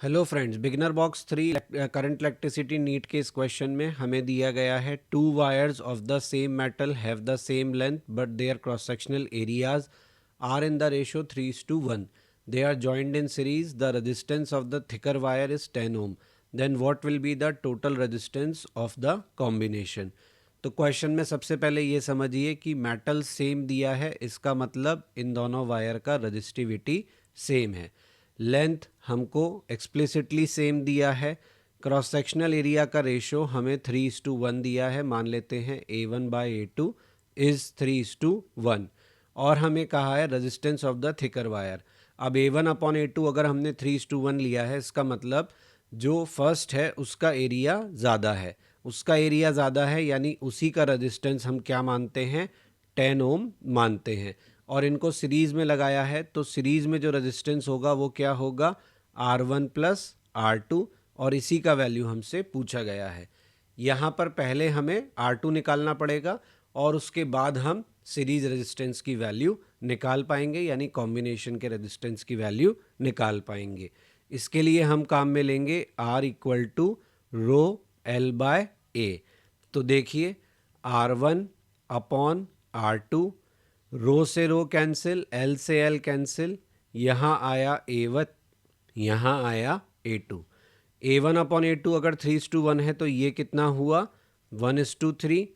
Hello friends, beginner box 3 current electricity NEET के इस question में हमें दिया गया है two wires of the same metal have the same length but their cross sectional areas are in the ratio 3:1. They are joined in series. The resistance of the thicker wire is 10 ohm. Then what will be the total resistance of the combination? तो question में सबसे पहले ये समझिए कि metal same दिया है, इसका मतलब इन दोनों वायर का रजिस्टिविटी सेम है। लेंथ हमको एक्सप्लिसिटली सेम दिया है। क्रॉस सेक्शनल एरिया का रेशो हमें 3:1 दिया है। मान लेते हैं A1/A2 इज़ 3:1 और हमें कहा है resistance of the thicker wire. अब A1/A2 अगर हमने 3:1 लिया है, इसका मतलब जो फर्स्ट है उसका एरिया ज़्यादा है, उसका एरिया ज़्यादा है यानी उसी का रेजिस्टेंस हम क्या मानते हैं, 10 ओम मानते हैं। और इनको सीरीज़ में लगाया है तो सीरीज़ में जो रेजिस्टेंस होगा वो क्या होगा, R1 प्लस R2, और इसी का वैल्यू हमसे पूछा गया है। यहाँ पर पहले हमें R2 निकालना पड़ेगा और उसके बाद हम सीरीज रेजिस्टेंस की वैल्यू निकाल पाएंगे, यानी कॉम्बिनेशन के रेजिस्टेंस की वैल्यू निकाल पाएंगे। इसके लिए हम काम में लेंगे R equal to row L/A। तो देखिए R1 अपॉन R2, रो से रो कैंसिल, L से L कैंसिल, यहाँ आया A1, यहाँ आया A2। A1/A2 अगर 3:1 है तो ये कितना हुआ, 1:3।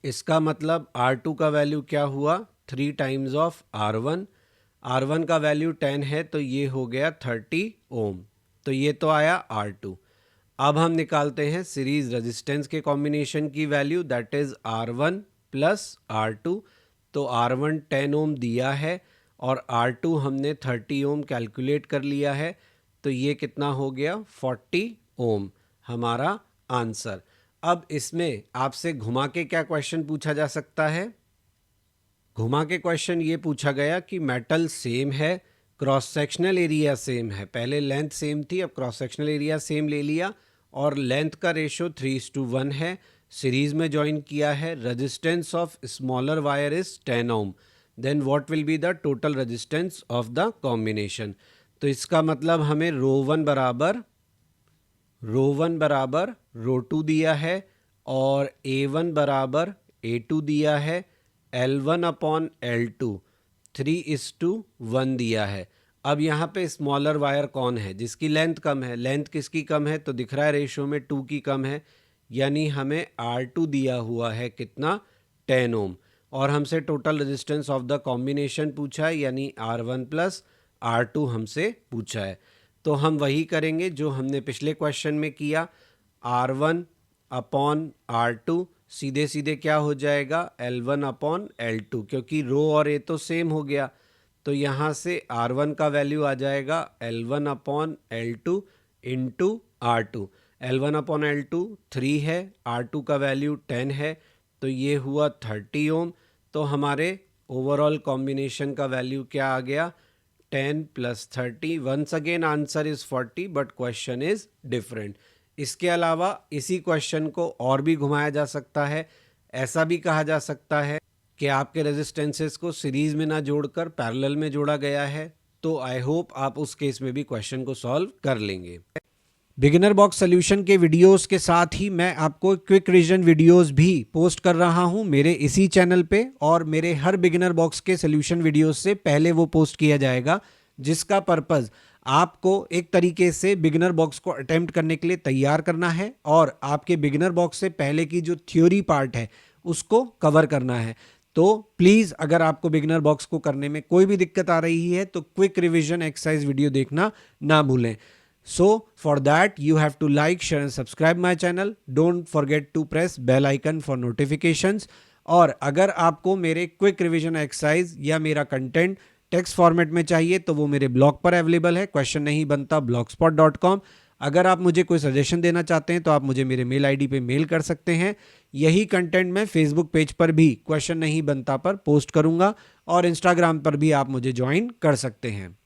इसका मतलब R2 का वैल्यू क्या हुआ, 3 टाइम्स ऑफ R1। R1 का वैल्यू 10 है तो ये हो गया 30 ओम। तो ये तो आया R2। अब हम निकालते हैं सीरीज रेजिस्टेंस के कॉम्बिनेशन की value, that is R1 plus R2। तो R1 10 ओम दिया है और R2 हमने 30 ओम कैलकुलेट कर लिया है, तो ये कितना हो गया, 40 ओम हमारा आंसर। अब इसमें आपसे घुमा के क्या क्वेश्चन पूछा जा सकता है, घुमा के क्वेश्चन ये पूछा गया कि मेटल सेम है, क्रॉस सेक्शनल एरिया सेम है। पहले लेंथ सेम थी, अब क्रॉस सेक्शनल एरिया सेम ले लिया और लेंथ का रेशो 3:1 है, सीरीज में ज्वाइन किया है। Resistance of smaller wire is 10 ohm. Then what will be the total resistance of the combination. तो इसका मतलब हमें रो1 बराबर रो2 दिया है और A1 बराबर A2 दिया है, L1/L2 3:1 दिया है। अब यहाँ पे स्मॉलर वायर कौन है, जिसकी लेंथ कम है। लेंथ किसकी कम है, तो दिख रहा है रेशो में 2 की कम है, यानी हमें R2 दिया हुआ है कितना, 10 ओम। और हमसे total resistance of the combination पूछा है, यानी R1 प्लस R2 हमसे पूछा है। तो हम वही करेंगे जो हमने पिछले क्वेश्चन में किया, R1/R2 सीधे सीधे क्या हो जाएगा, L1/L2, क्योंकि रो और ए तो सेम हो गया। तो यहाँ से R1 का वैल्यू आ जाएगा L1/L2 इंटू R2। L1/L2 3 है, R2 का वैल्यू 10 है, तो ये हुआ 30 ओम। तो हमारे ओवरऑल कॉम्बिनेशन का वैल्यू क्या आ गया, 10 + 30। Once again answer is 40 but question is different. इसके अलावा इसी क्वेश्चन को और भी घुमाया जा सकता है। ऐसा भी कहा जा सकता है कि आपके रेजिस्टेंसेस को सीरीज में ना जोड़कर पैरेलल में जोड़ा गया है। तो आई होप आप उस केस में भी क्वेश्चन को सॉल्व कर लेंगे। बिगिनर बॉक्स सॉल्यूशन के वीडियोस के साथ ही मैं आपको क्विक रिवीजन वीडियोस भी पोस्ट कर रहा हूं मेरे इसी चैनल पे, और मेरे हर बिगिनर बॉक्स के सॉल्यूशन वीडियोस से पहले वो पोस्ट किया जाएगा, जिसका पर्पस आपको एक तरीके से बिगिनर बॉक्स को अटेम्प्ट करने के लिए तैयार करना है और आपके बिगिनर बॉक्स से पहले की जो थ्योरी पार्ट है उसको कवर करना है। तो प्लीज़ अगर आपको बिगिनर बॉक्स को करने में कोई भी दिक्कत आ रही है तो क्विक रिवीजन एक्सरसाइज वीडियो देखना ना भूलें। So for that you have to like, share and subscribe my channel. Don't forget to press bell icon for notifications. और अगर आपको मेरे क्विक रिवीजन एक्सरसाइज या मेरा कंटेंट टेक्स्ट फॉर्मेट में चाहिए तो वो मेरे ब्लॉग पर अवेलेबल है, क्वेश्चन नहीं बनता blogspot.com। अगर आप मुझे कोई सजेशन देना चाहते हैं तो आप मुझे मेरे मेल आईडी पे मेल कर सकते हैं। यही कंटेंट मैं फेसबुक पेज पर भी क्वेश्चन नहीं बनता पर पोस्ट करूंगा और इंस्टाग्राम पर भी आप मुझे ज्वाइन कर सकते हैं।